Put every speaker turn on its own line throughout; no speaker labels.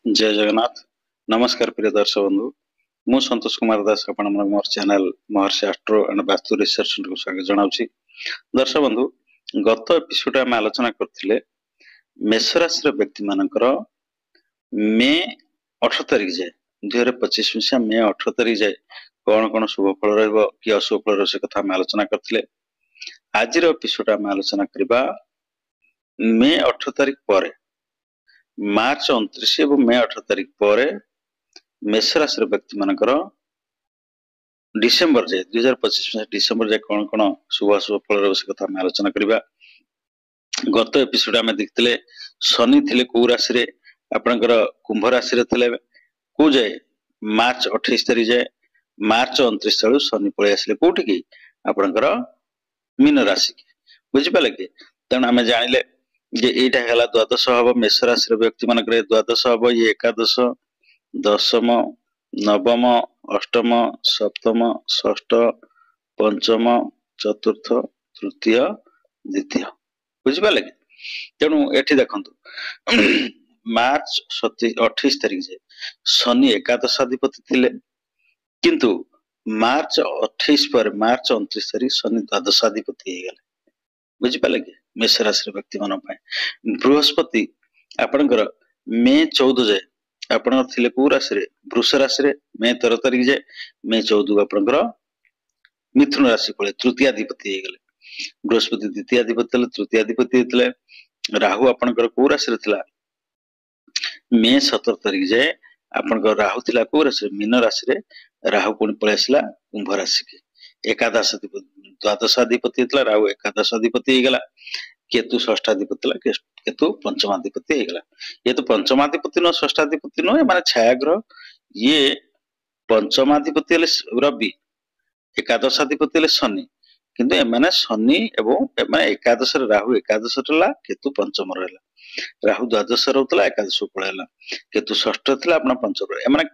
जय जगन्नाथ। नमस्कार प्रिय दर्शक बंधु, मु संतोष कुमार दास आपण मोर channel Maharshi astro and vastu research को स्वागत जनाउछि। दर्शक बंधु, गत एपिसोड में आलोचना करथिले मेष राशि रो व्यक्ति मानकर मे 18 तारिख जाए 2025 मसीहा मे 18 तारिख जाए कौन कौन शुभ फल रहइबो कि अशुभ फल से कथा में आलोचना करथिले। आज रो एपिसोड में आलोचना करबा मे 18 तारिख पर मार्च 29 एवं मे 18 तारिख पर मेष राशि व्यक्ति मानकर डिसेम्बर जाए 2025 डिसेम्बर जाए कौन कौन शुभ अशुभ फल से कथा में आलोचना करबा। गत एपिसोड में देखते शनि थिले कौ राशि रे आपनकर कुंभ राशि रे थिले को जाए मार्च 28 तारिख जाए मार्च 29 तारिख शनि पळे आसिले कोठी की आपनकर मीन राशि की बुझि पाले कि तण हमें जानिले जे एटा हला द्वादश हब मेष राशि व्यक्ति मानकर द्वादश हब ये एकादश दशम नवम अष्टम सप्तम षष्ठ पंचम चतुर्थ तृतीय द्वितीय बुझि पाले कि तेणु एठी देखंतु मार्च 28 तारिख जे शनि एकादशाधिपति थिले किंतु मार्च 28 पर मार्च 29 तारिख शनि द्वादशाधिपति हे गेले बुझि पाले कि मेष राशि व्यक्ति मान बृहस्पति आपनकर मे 14 जाए आपनकर थिले को राशि रे वृष राशि रे मे 13 तारिख जाए मे 14 आपनकर मिथुन राशि पळे तृतीयाधिपति हे गेले बृहस्पति द्वितीयाधिपति तले तृतीयाधिपति थिले राहु आपनकर को राशि रे थिला मे 17 तारिख जाए आपनकर राहु थिला को राशि मीन राशि रे राहु पुणी पळे आसिला कुंभ राशि के एकादशाधिपति द्वादशाधिपति थिला राहु एकादशाधिपति हे गेला केतु षष्ठाधिपति थिला केतु पंचमाधिपति हे गेला। ये तो पंचमाधिपति न षष्ठाधिपति न माने छाया ग्रह ये पंचमाधिपति रवि एकादशाधिपति हेले शनि किंतु एमाने शनि एवं एमाने एकादश राहु एकादश रहला केतु पंचम रहला राहु द्वादश रहउतला एकादश पळेला केतु षष्ठ थिला अपना पंचम एमाने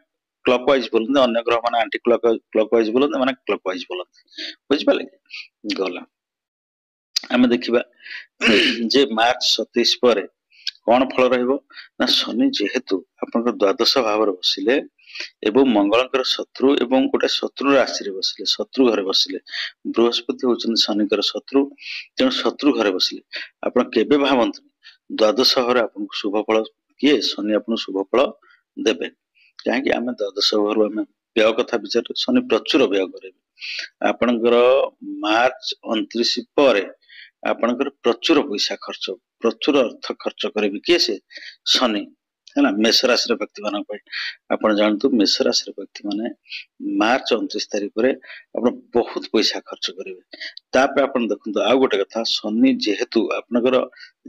क्लॉकवाइज बोलते अन्य ग्रह माने एंटी क्लॉकवाइज बोलते माने क्लॉकवाइज बोलते बुझि पाले गला। आमे देखिबा जे मार्च 27 पर कौन फल रहइबो ना शनि जेहेतु आपनकर द्वादश भाव रे बसिले एवं मंगलकर शत्रु एवं गोटे शत्रु राशि रे बसिले शत्रु घरे बसिले बृहस्पति होचन शनिकर शत्रु तेणु शत्रु घरे बसिले आपण केबे भावंत द्वादश घरे आपन शुभ फल किए शनि आपन शुभ फल देबे काहे आमे द्वादश घरु आमे व्यय कथा विचार शनि प्रचुर व्यय करे आपनकर मार्च 29 पर आपनकर प्रचुर पैसा खर्च प्रचुर अर्थ खर्च करेबे किए से शनि है ना मेष राशि व्यक्ति मान आप जानतु मेष राशि व्यक्ति माने मार्च 29 तारिख पर आप बहुत पैसा खर्च करेंगे तापर आप देखते आउ गोटे कथा शनि जेहेतु आपनकर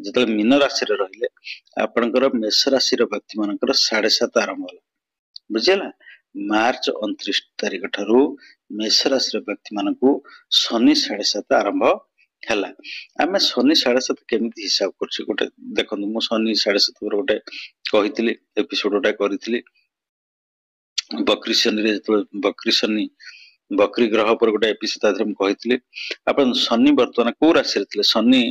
जिते मीन राशि रहिले आपनकर मेष राशि व्यक्ति मानकर 7.5 आरंभ होला बुझिला मार्च 29 तारिख ठारू मेष राशि व्यक्ति मानकू शनि 7.5 आरंभ हैला। आमे शनि 7.5 केमिति हिसाब करछि गोटे देखंतु मु शनि 7.5 पर गोटे कहितली एपिसोड गोटे करितली बकरी शनि रे बकरी शनि बकरी ग्रह पर गोटे एपिसोड आदरम कहितली अपन शनि वर्तमान को राशि रे शनि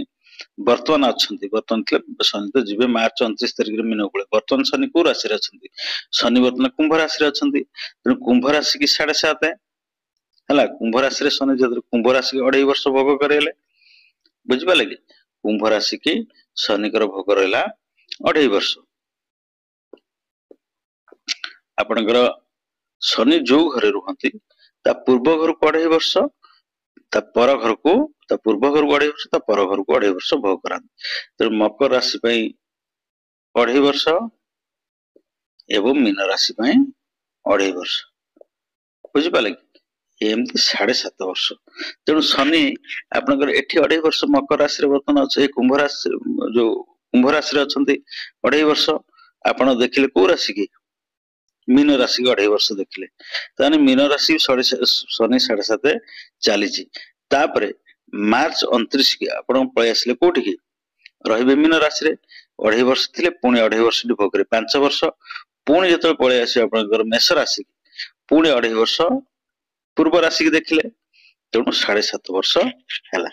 वर्तमान अछंती वर्तमान शनि तो जिबे मार्च 29 तारिख रे मीन कोले वर्तमान शनि को राशि रे अछंती शनि वर्तमान कुंभ राशि रे अछंती तेणु कुंभ राशि की 7.5 हैला कुंभ राशि रे शनि जदर कुंभ राशि 2.5 वर्ष भोग करेले बुझि पाले कि कुंभ राशि की शनिकर भोग रहला 2.5 वर्ष आपनकर शनि जो घरे रुहंती ता पूर्व घर को 2.5 वर्ष ता पर घर को ता पूर्व घर को 2.5 वर्ष ता पर घर को 2.5 वर्ष भोग करांती तो मकर राशि पई 2.5 वर्ष एवं मीन राशि पई 2.5 वर्ष बुझि पाले कि एमती 7.5 वर्ष तेणु शनि आपनकर एठी 2.5 वर्ष मकर राशि रे वर्तमान अछि कुंभ राशि जो कुंभ राशि रे अछंती 2.5 वर्ष आपण देखिले को राशि की मीन राशि के 2.5 वर्ष देखिले ताने मीन राशि शनि 7.5 चली तापरे मार्च 29 की आपण पळे आसले कोठी की रहिबे मीन राशि रे 2.5 वर्ष थिले पुणी 2.5 वर्ष भोगरे 5 वर्ष पुणी जतो पळे आसी आपनकर मेष राशि पुणी 2.5 वर्ष पूर्व राशि की देखिले तेणु 7.5 वर्ष हैला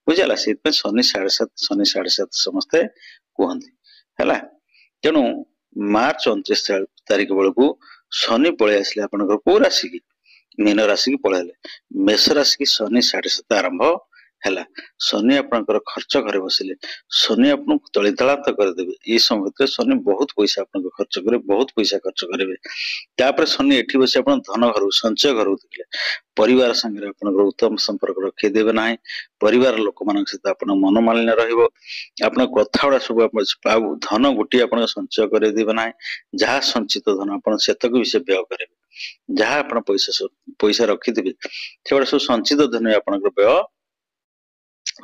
बुझला से शनि 7.5 समस्ते कहते है तेणु मार्च 29 तारिख बेलू शनि पलि आसिले आपनकर को राशि की मीन राशि की पलैले मेष राशि की शनि 7:30 आरंभ है शनि आपनकर खर्च घरे बसिले शनि आपन तलितलांत करदेवे ये समय शनि बहुत पैसा आपन खर्च करे बहुत पैसा खर्च करेंगे तापर शनि एठी बसी आपन धन घर संचय घर देखले परिवार संगे आपन उत्तम संपर्क रखिदेवे ना परिवार लोक मान सहित आपन मनोमालिन्य रहिबो आपन कथा गुड़ा सब धन गोटी आपन संचय करदेवे ना जहाँ संचित धन आपन सेतक विषय व्यय करेंगे जहाँ आपन पैसा पैसा रखिथे से सब संचित धन आपन व्यय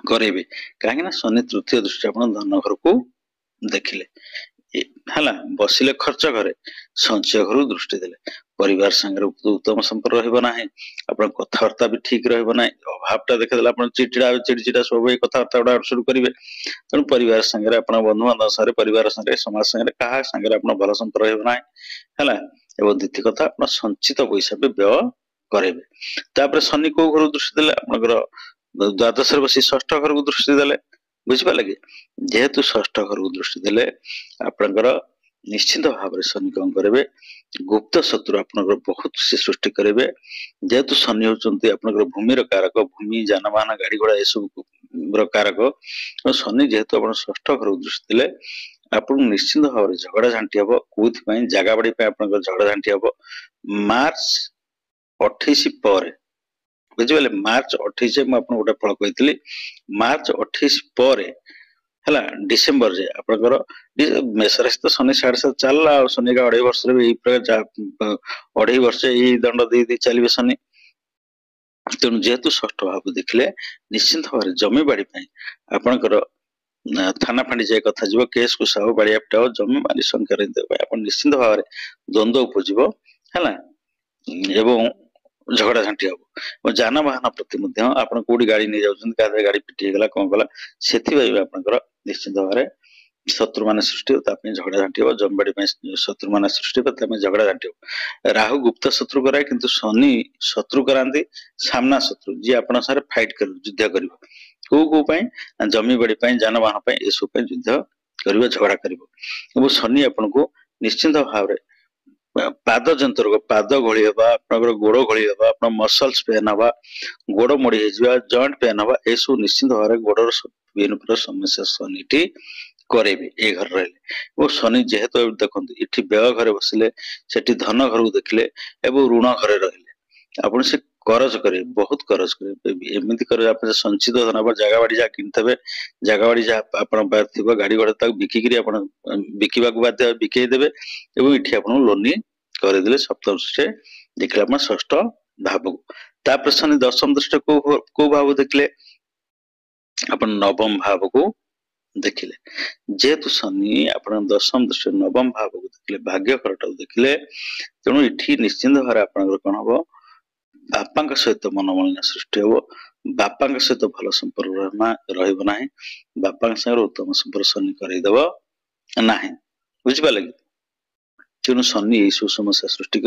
करेंगे कहीं शनि तृतीय दृष्टि आपन धन घर को देखिले है बसिले खर्च घरे संचय घर दृष्टि देले परिवार संगे उत्तम संपर्क रहिबो नाही आपन कथावार्ता भी ठीक रहिबो नाही अभावटा देखिदेला आपन चिड़चिड़ा स्वाभाविक कथावार्ता गुड़ा शुरू करिवे तेणु परिवार संगे आपन बंधु बांधव संगे परिवार संगे समाज संगे कहा संगे आपन भल संपर्क रहिबो नाही हैला एवं द्वितीय कथा आपन संचित पैसा भी व्यय करेबे तापर शनि को घर दृष्टि देले आपनकर द्वादश बसी षष्ठ घर को दृष्टि देले बुझिपारे कि जेहेतु षष्ठ घर को दृष्टि देले आपनकर निश्चित भाव में शनि कौन करेंगे गुप्त शत्रु आपनकर बहुत से सृष्टि करेंगे जेहेतु शनि होचंती आपनकर भूमि कारक भूमि जानवाहन गाड़ी घोड़ा ये सब कारक शनि जेहेतु आप षष्ठ घर दृष्टि देले आपन निश्चित भाव में झगड़ा झांटी हम कौन जगह बाड़ी झगड़ा झांटी हम मार्च 28 पर बुझे मार्च 28 मुझे गोटे फल कही मार्च 28 पर है डिसेम्बर जे आपनकर मेष राशि तो शनि 7.5 चलला शनि का 2.5 वर्ष 2.5 वर्ष यही दंड दे चलिए शनि तेणु जेहेतु षष्ठ भाव देखले निश्चिंत भाव जमी बाड़ी आपनकर थाना फांडी जाए कथा जीव केस को सब बाड़ी आपटा जमी बाड़ी संख्या निश्चिंत भाव द्वंद्व उपजीव है एवं झगड़ा झांटी हम जानवाहन प्रति आप कौटी गाड़ी नहीं जाऊँ गाड़ी पिटी गला कौन गला से निश्चित भाव शत्रु मान सृष्टि झगड़ा झांटी हम जमीबाड़ी शत्रु मान सृष्टि झगड़ा झांटी हम राहु गुप्त शत्रु कराए किंतु शनि शत्रु कराती सामना शत्रु जी आप फाइट कर युद्ध कर कौ जमी बाड़ी जानवाहन ये सब युद्ध कर झगड़ा कर शनि आपन को निश्चिंत भाव पाद जंतर पाद घोली हवा गोड़ घोली हवा मसल्स पेन हवा गोड़ मोड़ी जॉइंट पेन हवा ये सब निश्चित भाव गोड़ विभिन्न प्रकार समस्या शनि करेबे ए घर रहे शनि जेहेतु देखो ये व्यय घर बसिले से धन घर को देखले ऋण घर रहिले आप करज करे बहुत करज करे एमती कर संचित धन आप जगह बाड़ी जहाँ किनते जगह बाड़ी जहाँ आप गाड़ी घोड़ा बिकिकी बिकवा बाध्य बिकईदेवे ये आप लोन करदे सप्तम दृष्टि देखले आप षष्ठ भाव को शनि दशम दृष्टि को भाव देखले आप नवम भाव को देखिले जेहेतु शनि आप दशम दृष्टि नवम भाव को देखले भाग्य घरटा देखिले तेणु ये निश्चिंत भाव आप कौन हम बापा सहित मनोमालिन्य सृष्टि हम बापा सहित भल संपर्क रहा बापा संगे उत्तम संपर्क शनि करदेव ना बुझिपारे कि तेणु शनि यही सब समस्या सृष्टि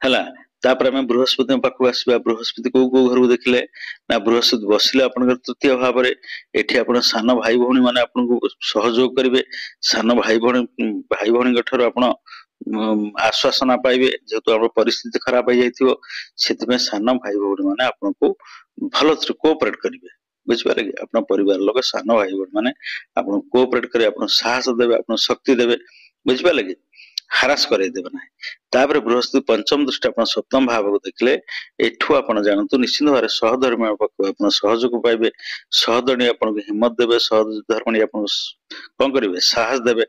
है बृहस्पति पाखक आसवा बृहस्पति को घर को देखले ना बृहस्पति बसिले आप तृतीय भाव में सान भाई भौणी मैंने आपको सहयोग करेंगे सान भाई भौणी ठार आप आश्वासना पाइबे जेहेतु आप परिस्थिति खराब हो जाए सान भाई भौणी मैंने आपको भल कोऑपरेट करेंगे बुझिपारे कि अपना परिवार लोग सान भाई भौणी मैंने आपको कोऑपरेट करेंगे आप साहस देवे आप शक्ति देवे बुझिपारे कि हारास करदेवे ना तापर बृहस्पति पंचम दृष्टि आप सप्तम भाव को देखले एठू आप जानतु निश्चित भाव सहधर्मी आप सहयोग पाइबे सहधर्मी आपको हिम्मत देवे सहधर्मी आप कौन करेंगे साहस देवे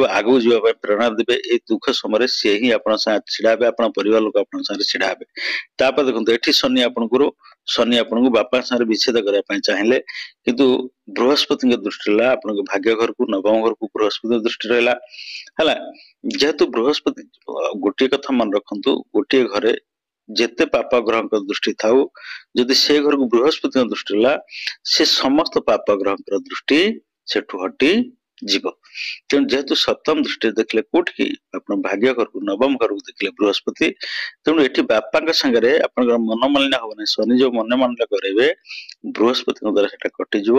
आगू जावाई प्रेरणा देवे ये दुख समय सी ही आप छिड़ा आप परिवार लोग आप छिड़ा तापर देखो ये शनि आपको बापा सारे विच्छेद करने चाहिए किंतु बृहस्पति दृष्टि रहा आप भाग्य घर को नवम घर को बृहस्पति दृष्टि रहा है जेहेतु बृहस्पति गोटे कथा मन रखु गोटे घरे जेते पाप ग्रह दृष्टि था जदि से घर को बृहस्पति दृष्टि रहा से समस्त पाप ग्रह दृष्टि सेठू हटी ଯିବ। ତେଣୁ ଯେହେତୁ ସପ୍ତମ ଦୃଷ୍ଟିରେ ଦେଖିଲେ କୋଉଠି ଆପଣ ଭାଗ୍ୟ ଘରକୁ ନବମ ଘରକୁ ଦେଖିଲେ ବୃହସ୍ପତି, ତେଣୁ ଏଠି ବାପାଙ୍କ ସାଙ୍ଗରେ ଆପଣଙ୍କର ମନମାଳିନ୍ୟ ହବ ନାହିଁ। ଶନି ଯୋଉ ମନମାଳିନ୍ୟ କରାଇବେ ବୃହସ୍ପତିଙ୍କ ଦ୍ୱାରା ସେଟା କଟିଯିବ।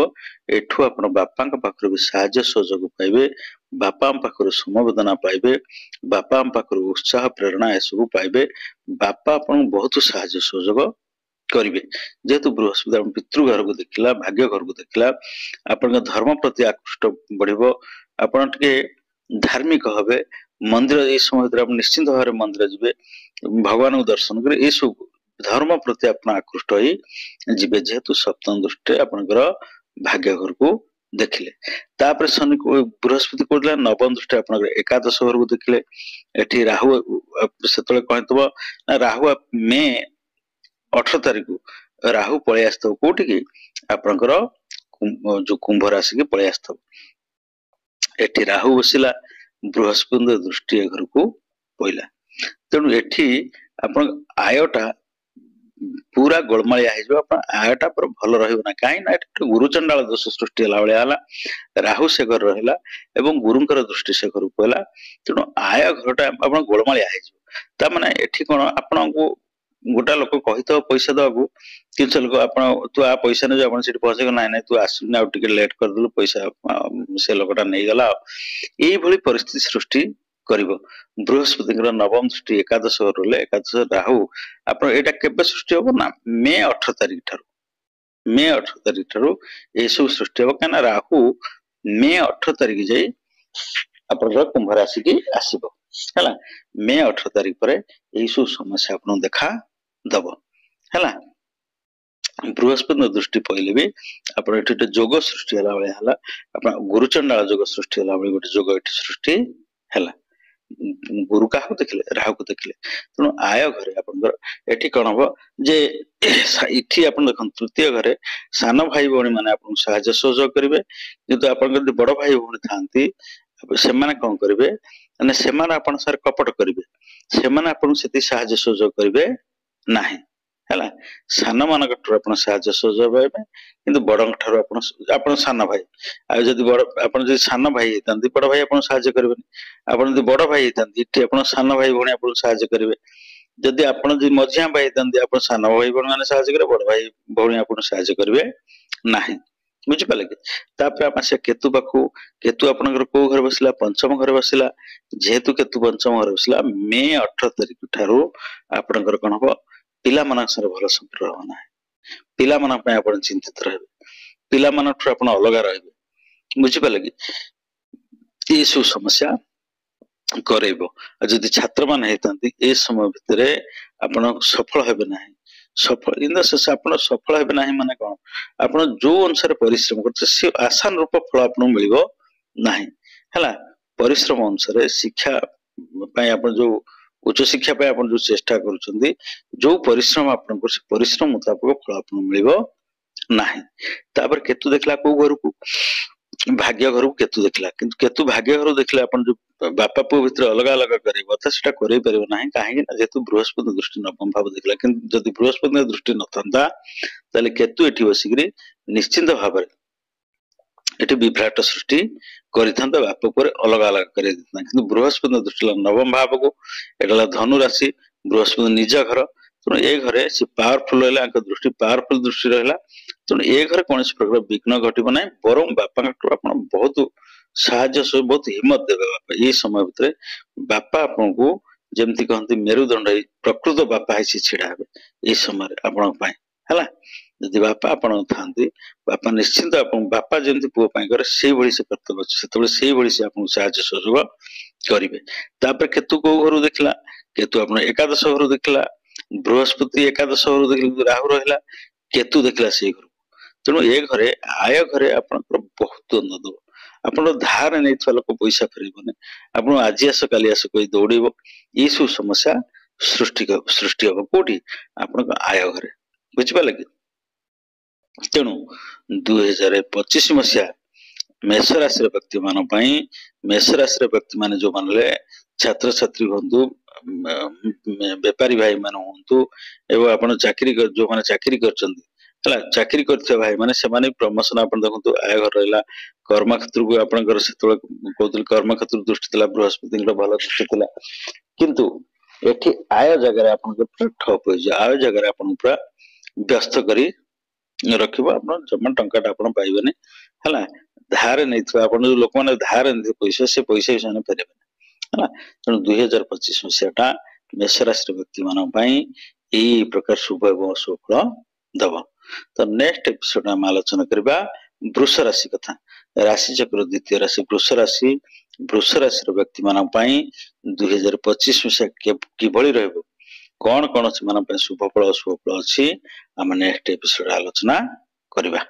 ଏଠୁ ଆପଣ ବାପାଙ୍କ ପାଖରୁ ବି ସାହାଯ୍ୟ ସହଯୋଗ ପାଇବେ, ବାପାଙ୍କ ପାଖରୁ ସମବେଦନା ପାଇବେ, ବାପାଙ୍କ ପାଖରୁ ଉତ୍ସାହ ପ୍ରେରଣା ଏସବୁ ପାଇବେ। ବାପା ଆପଣଙ୍କୁ ବହୁତ ସାହାଯ୍ୟ ସହଯୋଗ କରିବେ। ଯେହେତୁ ବୃହସ୍ପତି ଆପଣ ପିତୃ ଘରକୁ ଦେଖିଲା, ଭାଗ୍ୟ ଘରକୁ ଦେଖିଲା, ଆପଣଙ୍କ ଧର୍ମ ପ୍ରତି ଆକୃଷ୍ଟ ବଢିବ, ଆପଣ ଟିକେ ଧାର୍ମିକ ହେବେ। ମନ୍ଦିର ଏଇ ସମୟ ଭିତରେ ଆପଣ ନିଶ୍ଚିନ୍ତ ଭାବରେ ମନ୍ଦିର ଯିବେ, ଭଗବାନଙ୍କୁ ଦର୍ଶନ କରି ଏସବୁ ଧର୍ମ ପ୍ରତି ଆପଣ ଆକୃଷ୍ଟ ହୋଇ ଯିବେ। ଯେହେତୁ ସପ୍ତମ ଦୃଷ୍ଟିରେ ଆପଣଙ୍କର ଭାଗ୍ୟ ଘରକୁ ଦେଖିଲେ। ତାପରେ ଶନି ବୃହସ୍ପତି କହୁଥିଲା ନବମ ଦୃଷ୍ଟି ଆପଣଙ୍କର ଏକାଦଶ ଘରକୁ ଦେଖିଲେ। ଏଠି ରାହୁ ସେତେବେଳେ କଣ ହେଇଥିବ ନା ରାହୁ ମେ 18 ତାରିଖକୁ ରାହୁ ପଳେଇ ଆସିଥିବ କୋଉଠିକି ଆପଣଙ୍କର ଯୋଉ କୁମ୍ଭ ରାଶିକି ପଳେଇ ଆସିଥିବ। ଏଠି ରାହୁ ବସିଲା, ବୃହସ୍ପତି ଦୃଷ୍ଟି ଏ ଘରକୁ ପଇଲା। ତେଣୁ ଏଠି ଆପଣ ଆୟଟା ପୁରା ଗୋଳମାଳିଆ ହେଇଯିବ, ଆପଣ ଆୟଟା ପୁରା ଭଲ ରହିବ ନା। କାହିଁକି ନା ଏଠି ଗୁରୁଚଣ୍ଡାଳ ଦୋଷ ସୃଷ୍ଟି ହେଲା ଭଳିଆ ହେଲା, ରାହୁ ସେ ଘରେ ରହିଲା ଏବଂ ଗୁରୁଙ୍କର ଦୃଷ୍ଟି ସେ ଘରକୁ ପଇଲା। ତେଣୁ ଆୟ ଘରଟା ଆପଣ ଗୋଳମାଳିଆ ହେଇଯିବ। ତାମାନେ ଏଠି କଣ ଆପଣଙ୍କୁ ଗୋଟା ଲୋକ କହିଥିବ ପଇସା ଦବାକୁ, କିଛି ଲୋକ ଆପଣ ତୁ ଆ ପଇସା ନେଇଯିବ, ଆପଣ ସେଠି ପହଞ୍ଚେଇବ ନାଇଁ ନାଇଁ ତୁ ଆସିବୁନି, ଆଉ ଟିକେ ଲେଟ୍ କରିଦେଲୁ, ପଇସା ସେ ଲୋକଟା ନେଇଗଲା। ଏଇଭଳି ପରିସ୍ଥିତି ସୃଷ୍ଟି କରିବ। ବୃହସ୍ପତିଙ୍କର ନବମ ଦୃଷ୍ଟି ଏକାଦଶ ରହିଲେ, ଏକାଦଶ ରାହୁ ଆପଣ ଏଇଟା କେବେ ସୃଷ୍ଟି ହବ ନା ମେ 18 ତାରିଖ ଠାରୁ। ମେ 18 ତାରିଖ ଠାରୁ ଏସବୁ ସୃଷ୍ଟି ହବ, କାହିଁକିନା ରାହୁ ମେ 18 ତାରିଖ ଯାଇ ଆପଣଙ୍କର କୁମ୍ଭ ରାଶିକି ଆସିବ ହେଲା। ମେ 18 ତାରିଖ ପରେ ଏଇ ସବୁ ସମସ୍ୟା ଆପଣଙ୍କୁ ଦେଖା ଦବ ହେଲା। ବୃହସ୍ପତି ଦୃଷ୍ଟି ପଇଲେ ବି ଆପଣ ଏଠି ଗୋଟେ ଯୋଗ ସୃଷ୍ଟି ହେଲା ଭଳିଆ ହେଲା, ଆପଣ ଗୁରୁଚଣ୍ଡାଳ ଯୋଗ ସୃଷ୍ଟି ହେଲା ଭଳି ଗୋଟେ ଯୋଗ ଏଠି ସୃଷ୍ଟି ହେଲା। ଗୁରୁ କାହାକୁ ଦେଖିଲେ? ରାହୁକୁ ଦେଖିଲେ। ତେଣୁ ଆୟ ଘରେ ଆପଣଙ୍କର ଏଠି କଣ ହବ ଯେ ଏଠି ଆପଣ ଦେଖନ୍ତୁ ତୃତୀୟ ଘରେ ସାନ ଭାଇ ଭଉଣୀ ମାନେ ଆପଣଙ୍କୁ ସାହାଯ୍ୟ ସହଯୋଗ କରିବେ। କିନ୍ତୁ ଆପଣଙ୍କର ଯଦି ବଡ ଭାଇ ଭଉଣୀ ଥାନ୍ତି ସେମାନେ କଣ କରିବେ ମାନେ ସେମାନେ ଆପଣଙ୍କ ସାଙ୍ଗରେ କପଟ କରିବେ, ସେମାନେ ଆପଣଙ୍କୁ ସେତିକି ସାହାଯ୍ୟ ସହଯୋଗ କରିବେ ନାହିଁ ହେଲା। ସାନ ମାନଙ୍କ ଠାରୁ ଆପଣ ସାହାଯ୍ୟ ସହଯୋଗ ପାଇବେ, କିନ୍ତୁ ବଡଙ୍କ ଠାରୁ ଆପଣ ସାନ ଭାଇ, ଆଉ ଯଦି ବଡ ଆପଣ ଯଦି ସାନ ଭାଇ ହେଇଥାନ୍ତି ବଡ ଭାଇ ଆପଣଙ୍କୁ ସାହାଯ୍ୟ କରିବେନି। ଆପଣ ଯଦି ବଡ ଭାଇ ହେଇଥାନ୍ତି ଏଠି ଆପଣ ସାନ ଭାଇ ଭଉଣୀ ଆପଣଙ୍କୁ ସାହାଯ୍ୟ କରିବେ। ଯଦି ଆପଣ ଯଦି ମଝିଆ ଭାଇ ହେଇଥାନ୍ତି ଆପଣ ସାନ ଭାଇ ଭଉଣୀ ମାନେ ସାହାଯ୍ୟ କରିବେ, ବଡ ଭାଇ ଭଉଣୀ ଆପଣଙ୍କୁ ସାହାଯ୍ୟ କରିବେ ନାହିଁ। ବୁଝିପାରିଲେ କି? ତାପରେ ଆପଣ ସେ କେତୁ ପାଖକୁ, କେତୁ ଆପଣଙ୍କର କୋଉ ଘରେ ବସିଲା? ପଞ୍ଚମ ଘରେ ବସିଲା। ଯେହେତୁ କେତୁ ପଞ୍ଚମ ଘରେ ବସିଲା, ମେ 18 ତାରିଖ ଠାରୁ ଆପଣଙ୍କର କଣ ହବ ପିଲାମାନଙ୍କ ସହ ଭଲ ସମ୍ପର୍କ ହବ ନାହିଁ। ପିଲାମାନଙ୍କ ପାଇଁ ଆପଣ ଚିନ୍ତିତ ରହିବେ, ପିଲାମାନଙ୍କ ଠାରୁ ଆପଣ ଅଲଗା ରହିବେ। ବୁଝିପାରିଲେ କି? ଏସବୁ ସମସ୍ୟା କରେଇବ। ଆଉ ଯଦି ଛାତ୍ର ମାନେ ହେଇଥାନ୍ତି ଏ ସମୟ ଭିତରେ ଆପଣ ସଫଳ ହେବେ ନାହିଁ। ଆପଣ ସଫଳ ହେବେ ନାହିଁ ମାନେ କଣ? ଆପଣ ଯୋଉ ଅନୁସାରେ ପରିଶ୍ରମ କରୁଥିବେ ସେ ଆଶାନୁରୂପ ଫଳ ଆପଣଙ୍କୁ ମିଳିବ ନାହିଁ ହେଲା। ପରିଶ୍ରମ ଅନୁସାରେ ଶିକ୍ଷା ପାଇଁ ଆପଣ ଯୋଉ ଉଚ୍ଚ ଶିକ୍ଷା ପାଇଁ ଆପଣ ଯୋଉ ଚେଷ୍ଟା କରୁଛନ୍ତି, ଯୋଉ ପରିଶ୍ରମ ଆପଣଙ୍କର ସେ ପରିଶ୍ରମ ମୁତାବକ ଫଳ ଆପଣଙ୍କୁ ମିଳିବ ନାହିଁ। ତାପରେ କେତୁ ଦେଖିଲା କୋଉ ଘରକୁ? ଭାଗ୍ୟ ଘରକୁ କେତୁ ଦେଖିଲା। କିନ୍ତୁ କେତୁ ଭାଗ୍ୟ ଘରକୁ ଦେଖିଲେ ଆପଣ ଯୋଉ ବାପା ପୁଅ ଭିତରେ ଅଲଗା ଅଲଗା କରିବ କଥା ସେଟା କରେଇ ପାରିବ ନାହିଁ। କାହିଁକି ନା ଯେହେତୁ ବୃହସ୍ପତି ଦୃଷ୍ଟି ନବମ ଭାବ ଦେଖିଲା। କିନ୍ତୁ ଯଦି ବୃହସ୍ପତିଙ୍କ ଦୃଷ୍ଟି ନଥାନ୍ତା ତାହେଲେ କେତୁ ଏଠି ବସିକିରି ନିଶ୍ଚିନ୍ତ ଭାବରେ ଏଠି ବିଭ୍ରାଟ ସୃଷ୍ଟି କରିଥାନ୍ତା, ବାପ ପୁଅରେ ଅଲଗା ଅଲଗା କରି ଦେଇଥାନ୍ତା। କିନ୍ତୁ ବୃହସ୍ପତିଙ୍କ ଦୃଷ୍ଟି ହେଲା ନବମ ଭାବକୁ, ଏଟା ହେଲା ଧନୁ ରାଶି, ବୃହସ୍ପତି ନିଜ ଘର। ତେଣୁ ଏ ଘରେ ସେ ପାୱାରଫୁଲ ରହିଲା, ଆଙ୍କ ଦୃଷ୍ଟି ପାୱାରଫୁଲ ଦୃଷ୍ଟି ରହିଲା। ତେଣୁ ଏ ଘରେ କୌଣସି ପ୍ରକାର ବିଘ୍ନ ଘଟିବ ନାହିଁ, ବରଂ ବାପାଙ୍କଠୁ ଆପଣ ବହୁତ ସାହାଯ୍ୟ ବହୁତ ହିମ୍ମତ ଦେବେ। ବାପା ଏଇ ସମୟ ଭିତରେ ବାପା ଆପଣଙ୍କୁ ଯେମିତି କହନ୍ତି ମେରୁଦଣ୍ଡ ହେଇ ପ୍ରକୃତ ବାପା ହେଇ ଛିଡା ହେବେ ଏଇ ସମୟରେ ଆପଣଙ୍କ ପାଇଁ ହେଲା। ଯଦି ବାପା ଆପଣ ଥାନ୍ତି, ବାପା ନିଶ୍ଚିନ୍ତ ଆପଣ ବାପା ଯେମିତି ପୁଅ ପାଇଁ କରେ ସେଇଭଳି ସେ କର୍ତ୍ତବ୍ୟ ଅଛି, ସେତେବେଳେ ସେଇଭଳି ସେ ଆପଣଙ୍କୁ ସାହାଯ୍ୟ ସହଯୋଗ କରିବେ। ତାପରେ କେତୁ କୋଉ ଘରୁ ଦେଖିଲା? କେତୁ ଆପଣ ଏକାଦଶ ଘରୁ ଦେଖିଲା। ବୃହସ୍ପତି ଏକାଦଶ ଘରୁ ଦେଖିଲା, ରାହୁ ରହିଲା, କେତୁ ଦେଖିଲା ସେଇ ଘରକୁ। ତେଣୁ ଏ ଘରେ ଆୟ ଘରେ ଆପଣଙ୍କର ବହୁତ ଦ୍ୱନ୍ଦ୍ୱ ଦବ। ଆପଣ ଧାର ନେଇଥିବା ଲୋକ ପଇସା ଫେରେଇବନି, ଆପଣ ଆଜି ଆସ କାଲି ଆସ କହି ଦୌଡିବ। ଏଇ ସବୁ ସମସ୍ୟା ସୃଷ୍ଟି ହବ କୋଉଠି? ଆପଣଙ୍କ ଆୟ ଘରେ। ବୁଝିପାରିଲେ କି? ତେଣୁ 2025 ମସିହା ମେଷ ରାଶିର ବ୍ୟକ୍ତି ମାନଙ୍କ ପାଇଁ, ମେଷ ରାଶିର ବ୍ୟକ୍ତି ମାନେ ଯୋଉମାନେ ଛାତ୍ରଛାତ୍ରୀ ହୁଅନ୍ତୁ, ବେପାରୀ ଭାଇ ମାନେ ହୁଅନ୍ତୁ, ଏବଂ ଆପଣ ଯୋଉମାନେ ଚାକିରି କରିଛନ୍ତି ହେଲା ଚାକିରି କରିଥିବା ଭାଇ ମାନେ ସେମାନେ ପ୍ରମୋशन ଆପଣ ଦେଖନ୍ତୁ ଆୟ ଘର ରହିଲା କର୍ମ କ୍ଷେତ୍ରକୁ ଆପଣଙ୍କର ସେତେବେଳେ କହୁଥିଲି କର୍ମ କ୍ଷେତ୍ର ଦୃଷ୍ଟି ଥିଲା ବୃହସ୍ପତିଙ୍କର ଭଲ ଦୃଷ୍ଟି ଥିଲା କିନ୍ତୁ ଏଠି ଆୟ ଜାଗାରେ ଆପଣଙ୍କର ପୁରା ଠପ ହେଇଯିବ ଆୟ ଜାଗାରେ ଆପଣଙ୍କୁ ପୁରା ବ୍ୟସ୍ତ କରି ରଖିବ ଆପଣ ଜମା ଟଙ୍କାଟା ଆପଣ ପାଇବେନି ହେଲା ଧାର ନେଇଥିବା ଆପଣ ଯୋଉ ଲୋକମାନେ ଧାର ନେଇଥିବେ ପଇସା ସେ ପଇସା ବି ସେମାନେ ଫେରେଇବେନି ହେଲା ତେଣୁ 2025 ମସିହାଟା ମେଷ ରାଶିର ବ୍ୟକ୍ତି ମାନଙ୍କ ପାଇଁ ଏଇ ପ୍ରକାର ଶୁଭ ଏବଂ ଅଶୁଭ ଫଳ ଦବ ତ ନେକ୍ସଟ ଏପିସୋଡ ଆମେ ଆଲୋଚନା କରିବା ବୃଷ ରାଶି କଥା ରାଶି ଚକ୍ର ଦ୍ୱିତୀୟ ରାଶି ବୃଷ ରାଶିର ବ୍ୟକ୍ତି ମାନଙ୍କ ପାଇଁ 2025 ମସିହା କିଭଳି ରହିବ କଣ ସେମାନଙ୍କ ପାଇଁ ଶୁଭ ଫଳ ଅଶୁଭ ଫଳ ଅଛି ଆମେ ନେକ୍ସଟ ଏପିସୋଡ ଆଲୋଚନା କରିବା।